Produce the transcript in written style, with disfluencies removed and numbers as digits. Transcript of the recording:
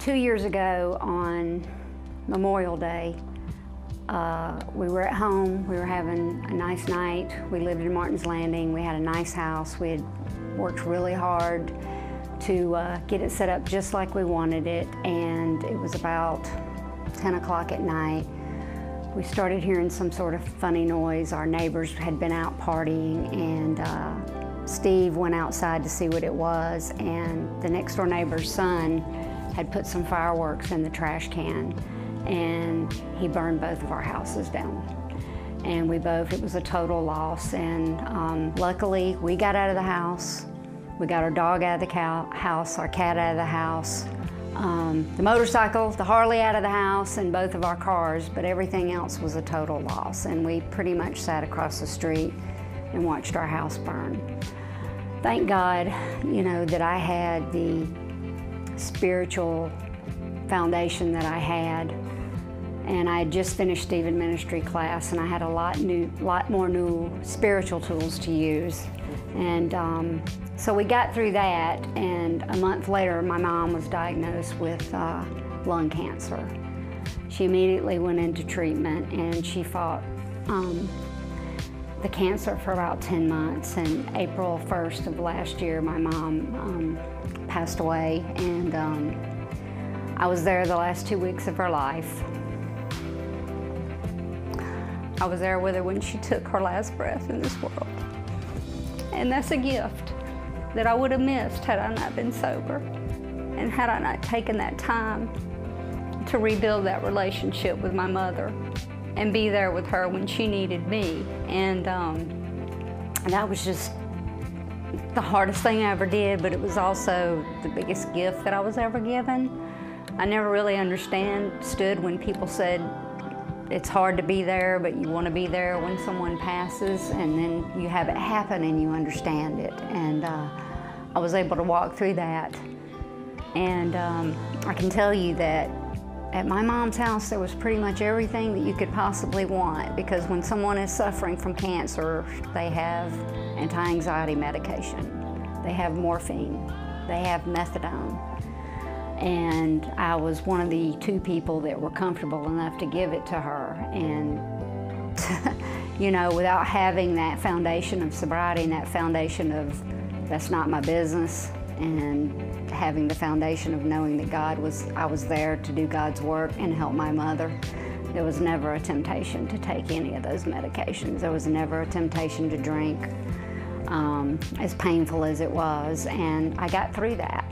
2 years ago on Memorial Day, we were at home, we were having a nice night. We lived in Martin's Landing, we had a nice house. We had worked really hard to get it set up just like we wanted it, and it was about 10 o'clock at night. We started hearing some sort of funny noise. Our neighbors had been out partying, and Steve went outside to see what it was, and the next door neighbor's son had put some fireworks in the trash can, and he burned both of our houses down. And it was a total loss, and luckily we got out of the house. We got our dog out of the house, our cat out of the house, the motorcycle, the Harley out of the house, and both of our cars, but everything else was a total loss. And we pretty much sat across the street and watched our house burn. Thank God, that I had the spiritual foundation that I had. And I had just finished Stephen ministry class, and I had a lot more new spiritual tools to use. And so we got through that, and a month later my mom was diagnosed with lung cancer. She immediately went into treatment, and she fought the cancer for about 10 months, and April 1st of last year my mom passed away, and I was there the last 2 weeks of her life. I was there with her when she took her last breath in this world. And that's a gift that I would have missed had I not been sober, and had I not taken that time to rebuild that relationship with my mother and be there with her when she needed me. And that was just the hardest thing I ever did, but it was also the biggest gift that I was ever given. I never really understood when people said, it's hard to be there, but you want to be there when someone passes, and then you have it happen and you understand it. And I was able to walk through that. And I can tell you that at my mom's house there was pretty much everything that you could possibly want, because when someone is suffering from cancer, they have anti-anxiety medication, they have morphine, they have methadone. And I was one of the 2 people that were comfortable enough to give it to her. And without having that foundation of sobriety and that foundation of that's not my business, and having the foundation of knowing that I was there to do God's work and help my mother, there was never a temptation to take any of those medications. There was never a temptation to drink, as painful as it was, and I got through that.